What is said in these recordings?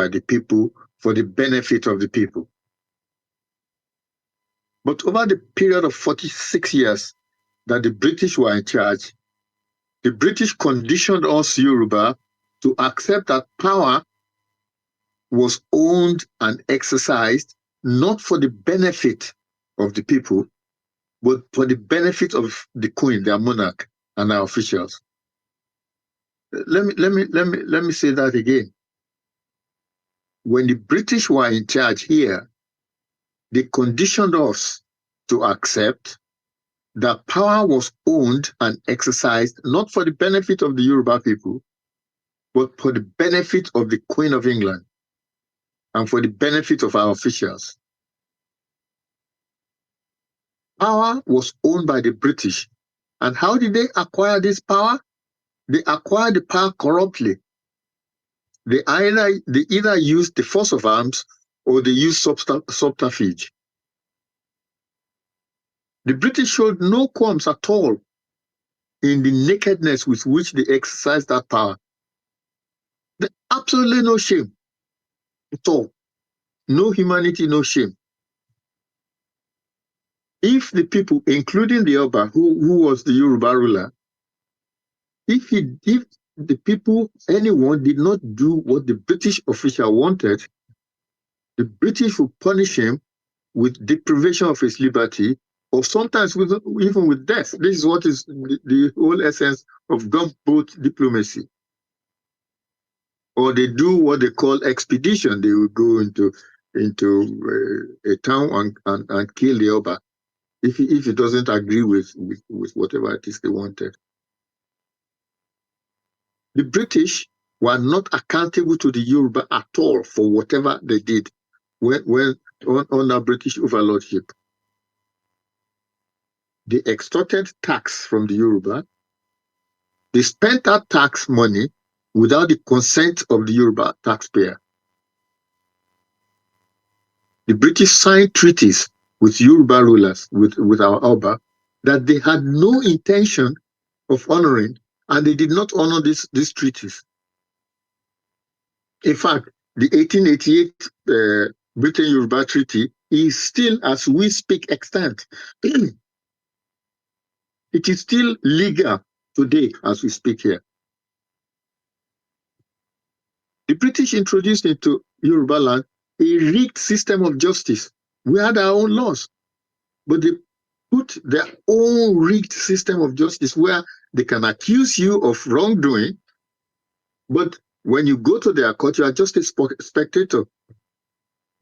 by the people for the benefit of the people. But over the period of 46 years that the British were in charge, the British conditioned us Yoruba to accept that power was owned and exercised not for the benefit of the people, but for the benefit of the Queen, their monarch, and our officials. Let me say that again. When the British were in charge here, they conditioned us to accept that power was owned and exercised not for the benefit of the Yoruba people, but for the benefit of the Queen of England and for the benefit of our officials. Power was owned by the British. And how did they acquire this power? They acquired the power corruptly. They either used the force of arms or they used subterfuge. The British showed no qualms at all in the nakedness with which they exercised that power. There's absolutely no shame at all. No humanity, no shame. If the people, including the Oba, who was the Yoruba ruler, if the people, anyone did not do what the British official wanted, the British would punish him with deprivation of his liberty, or sometimes even with death. This is what is the whole essence of gunboat diplomacy. Or they do what they call expedition. They will go into a town and kill the Oba if he doesn't agree with whatever it is they wanted. The British were not accountable to the Yoruba at all for whatever they did when under British overlordship. They extorted tax from the Yoruba. They spent that tax money without the consent of the Yoruba taxpayer. The British signed treaties with Yoruba rulers, with our Oba, that they had no intention of honoring, and they did not honor these treaties. In fact, the 1888 Britain-Yoruba Treaty is still, as we speak, extant. It is still legal today as we speak here. The British introduced into Yoruba land a rigged system of justice. We had our own laws, but they put their own rigged system of justice where they can accuse you of wrongdoing, but when you go to their court, you are just a spectator.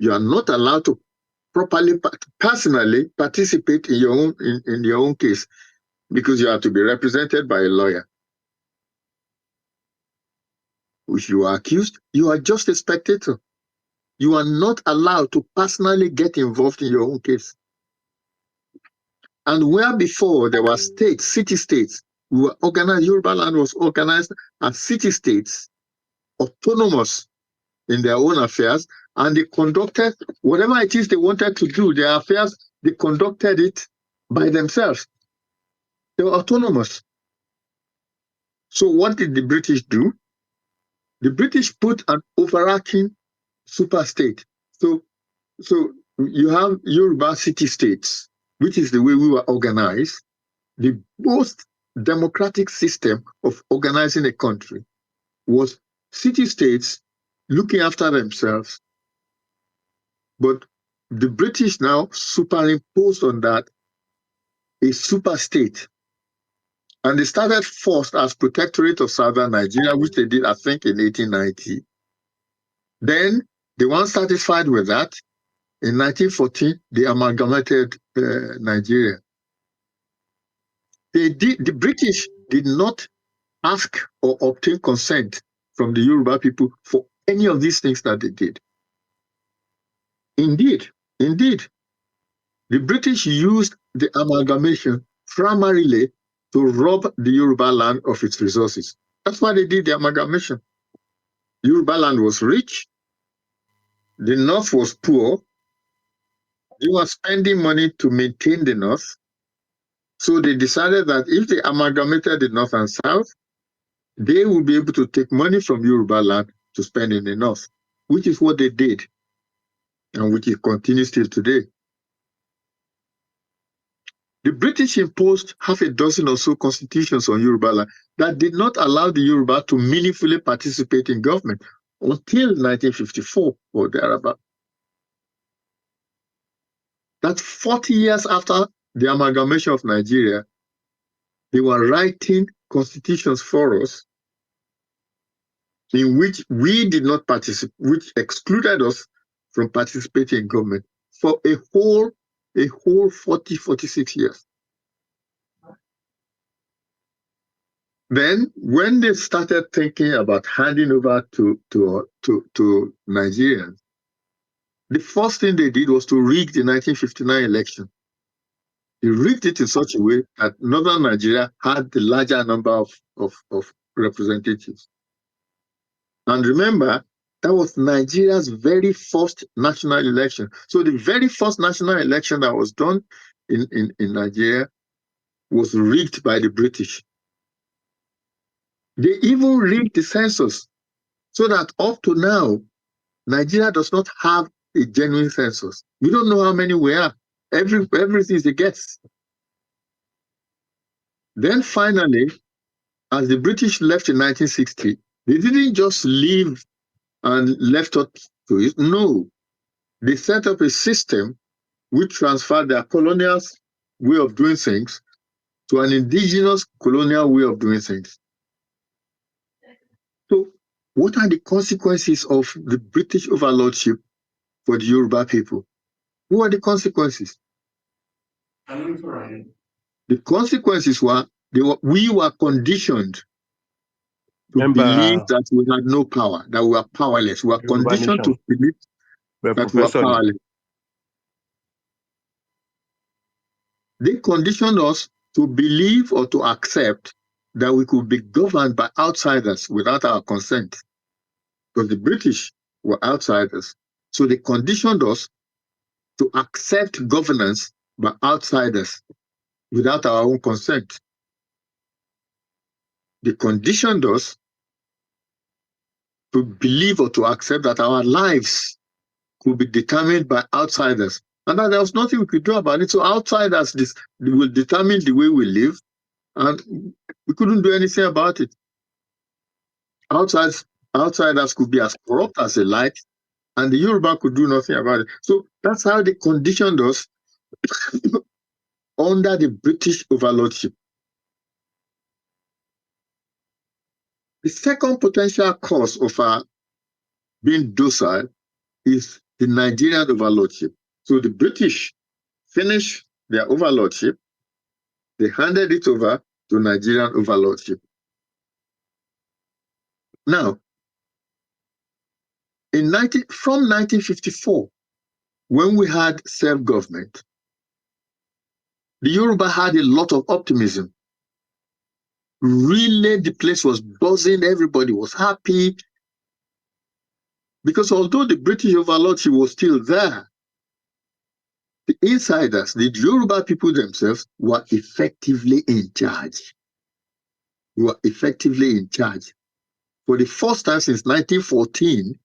You are not allowed to properly, personally participate in your own case because you have to be represented by a lawyer. If you are accused, you are just a spectator. You are not allowed to personally get involved in your own case. And where before there were states, city-states, we were organized, Yoruba land was organized as city-states, autonomous in their own affairs, and they conducted whatever it is they wanted to do, their affairs, they conducted it by themselves. They were autonomous. So what did the British do? The British put an overarching super state. So you have Yoruba city-states, which is the way we were organized. The most democratic system of organizing a country was city-states looking after themselves. But the British now superimposed on that a super state. And they started first as Protectorate of Southern Nigeria, which they did, I think, in 1890. Then they weren't satisfied with that. In 1914, they amalgamated Nigeria. The British did not ask or obtain consent from the Yoruba people for any of these things that they did. Indeed, the British used the amalgamation primarily to rob the Yoruba land of its resources. That's why they did the amalgamation. Yoruba land was rich, the North was poor. They were spending money to maintain the North. So they decided that if they amalgamated the North and South, they would be able to take money from Yoruba land to spend in the North. which is what they did, and which it continues till today. The British imposed half a dozen or so constitutions on Yoruba land that did not allow the Yoruba to meaningfully participate in government until 1954 or thereabout. That's 40 years after the amalgamation of Nigeria. They were writing constitutions for us in which we did not participate, which excluded us from participating in government for a whole 40, 46 years. Then, when they started thinking about handing over to Nigerians, the first thing they did was to rig the 1959 election. They rigged it in such a way that Northern Nigeria had the larger number of representatives. And remember, that was Nigeria's very first national election. So the very first national election that was done in Nigeria was rigged by the British. They even rigged the census so that up to now, Nigeria does not have a genuine census. We don't know how many we are. Everything is a guess. Then finally, as the British left in 1960, they didn't just leave and left us to it. No, they set up a system which transferred their colonial way of doing things to an indigenous colonial way of doing things. So, what are the consequences of the British overlordship for the Yoruba people? What are the consequences? The consequences were, we were conditioned to believe that we had no power, that we were powerless. We were conditioned to believe that we were powerless. They conditioned us to believe or to accept that we could be governed by outsiders without our consent. Because the British were outsiders. So they conditioned us to accept governance by outsiders without our own consent. They conditioned us to believe or to accept that our lives could be determined by outsiders and that there was nothing we could do about it. So outsiders will determine the way we live, and we couldn't do anything about it. Outsiders could be as corrupt as they like, and the Yoruba could do nothing about it. So that's how they conditioned us under the British overlordship. The second potential cause of our being docile is the Nigerian overlordship. So the British finished their overlordship, they handed it over to Nigerian overlordship. Now, from 1954, when we had self-government, the Yoruba had a lot of optimism. Really, the place was buzzing, everybody was happy. Because although the British overlordship was still there, the insiders, the Yoruba people themselves, were effectively in charge. For the first time since 1914,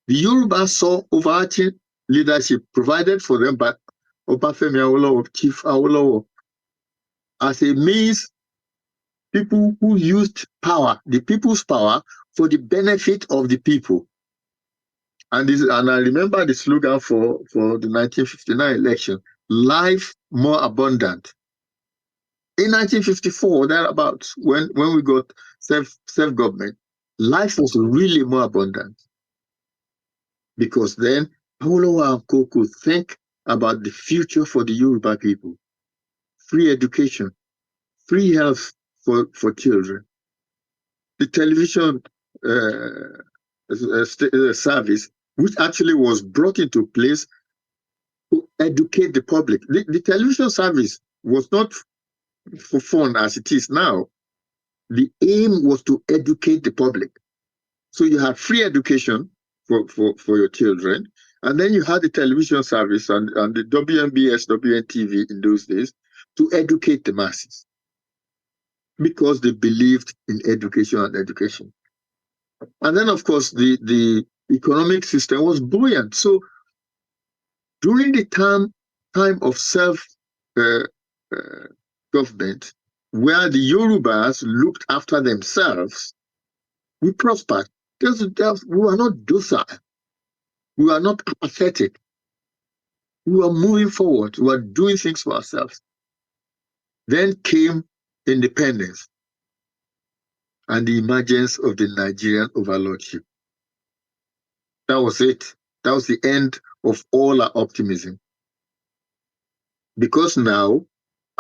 the Yoruba saw overarching leadership provided for them by Obafemi Awolowo, Chief Awolowo, as a means, people who used power, the people's power, for the benefit of the people. And I remember the slogan for the 1959 election: life more abundant. In 1954, thereabouts, when we got self-government, life was really more abundant. Because then Awolowo and co could think about the future for the Yoruba people. Free education, free health for children. The television service, which actually was brought into place to educate the public. The television service was not for fun as it is now. The aim was to educate the public. So you had free education for your children, and then you had the television service and the WNBS, WNTV in those days to educate the masses because they believed in education and education. And then, of course, the economic system was buoyant. So during the time of self uh, uh, government, where the Yorubas looked after themselves, we prospered. We were not docile. We were not apathetic. We were moving forward. We were doing things for ourselves. Then came independence and the emergence of the Nigerian overlordship. That was it. That was the end of all our optimism. Because now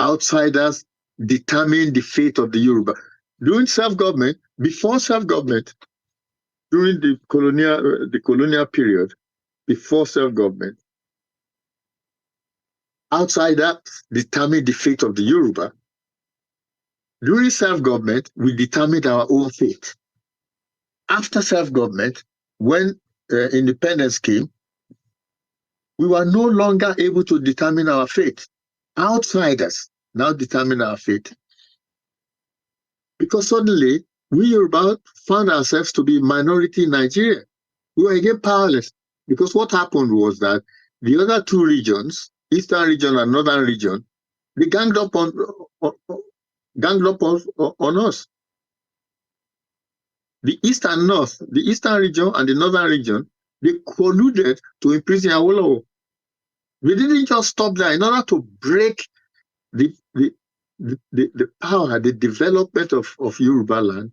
outsiders determine the fate of the Yoruba. During self-government, before self-government, during the colonial period, before self-government, outsiders determine the fate of the Yoruba. During self-government, we determined our own fate. After self-government, when independence came, we were no longer able to determine our fate. Outsiders now determine our fate. Because suddenly, we Yoruba found ourselves to be minority in Nigeria. We were again powerless. Because what happened was that the other two regions, Eastern region and Northern region, they ganged up on us. The East and North, the Eastern region and the Northern region, they colluded to imprison Awolowo. We didn't just stop there. In order to break the power, the development of Yoruba land,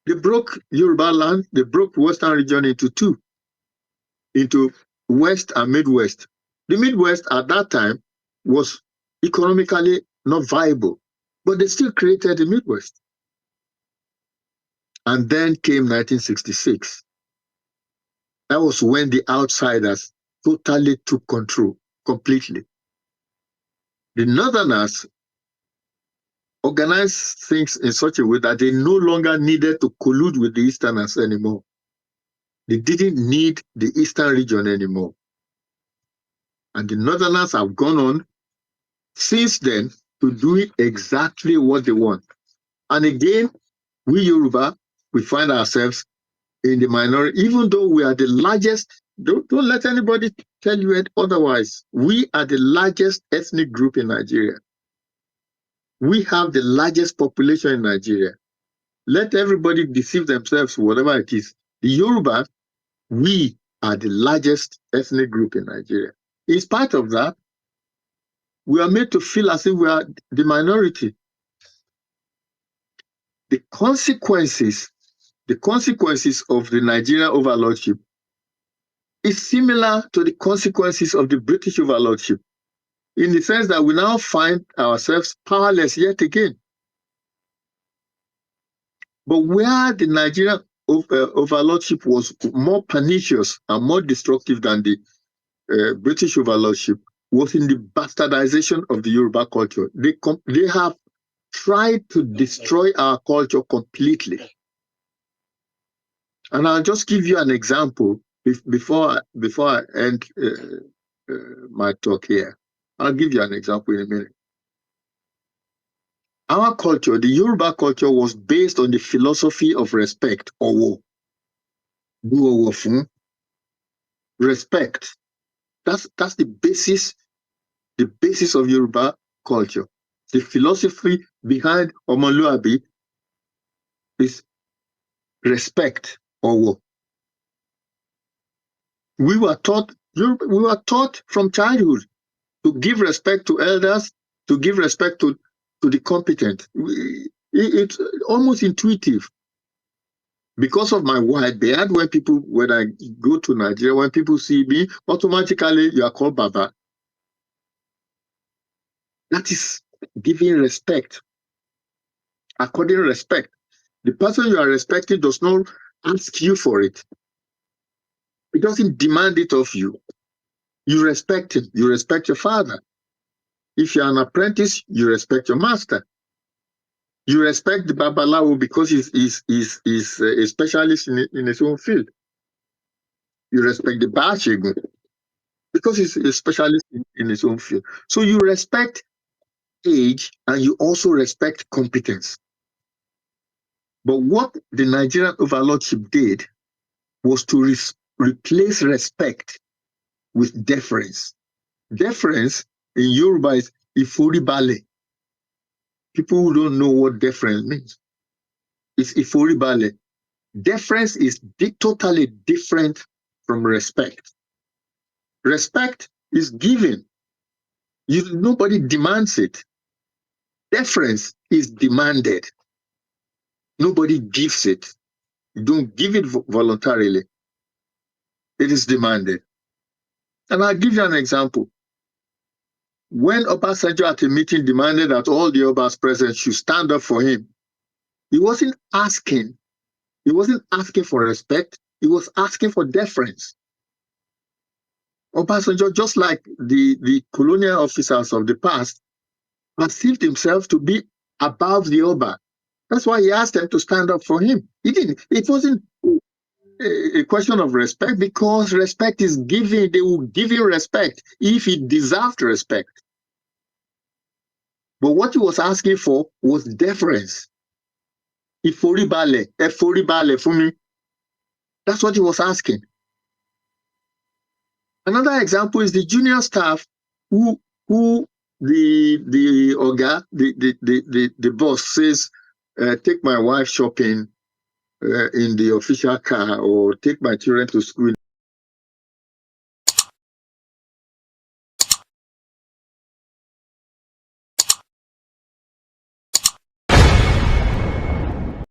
they broke Yoruba land, they broke Western region into two, into West and Midwest. The Midwest at that time was economically not viable, but they still created the Midwest. And then came 1966. That was when the outsiders totally took control, completely. The Northerners organized things in such a way that they no longer needed to collude with the Easterners anymore. They didn't need the Eastern region anymore. And the Northerners have gone on since then to do exactly what they want. And again, we Yoruba, we find ourselves in the minority, even though we are the largest. Don't let anybody tell you otherwise. We are the largest ethnic group in Nigeria. We have the largest population in Nigeria. Let everybody deceive themselves, whatever it is. The Yoruba, we are the largest ethnic group in Nigeria. In spite of that, we are made to feel as if we are the minority. The consequences of the Nigerian overlordship is similar to the consequences of the British overlordship, in the sense that we now find ourselves powerless yet again. But where the Nigerian overlordship was more pernicious and more destructive than the British overlordship was in the bastardization of the Yoruba culture. They have tried to destroy our culture completely. And I'll just give you an example before I end my talk here. I'll give you an example in a minute. Our culture, the Yoruba culture, was based on the philosophy of respect, owo. Respect. That's the basis of Yoruba culture. The philosophy behind Omoluabi is respect, owo. We were taught from childhood to give respect to elders, to give respect to the competent. It's almost intuitive. Because of my white beard, when I go to Nigeria, when people see me, automatically you are called Baba. That is giving respect, according respect. The person you are respecting does not ask you for it. It doesn't demand it of you. You respect him. You respect your father. If you're an apprentice, you respect your master. You respect the Babalawo because he's a specialist in his own field. You respect the Bashegun because he's a specialist in his own field. So you respect age and you also respect competence. But what the Nigerian overlordship did was to replace respect with deference. Deference in Yoruba is iforibale. People who don't know what deference means. It's iforibale. Deference is totally different from respect. Respect is given. Nobody demands it. Deference is demanded. Nobody gives it. You don't give it voluntarily. It is demanded. And I'll give you an example. When Obasanjo at a meeting demanded that all the Obas present should stand up for him, he wasn't asking for respect, he was asking for deference. Obasanjo, just like the colonial officers of the past, perceived himself to be above the Oba. That's why he asked them to stand up for him. It wasn't a question of respect, because respect is given. They will give you respect if he deserved respect. But what he was asking for was deference. Iforibale, eforibale for me. That's what he was asking. Another example is the junior staff who the oga, the boss says, take my wife shopping in the official car, or take my children to school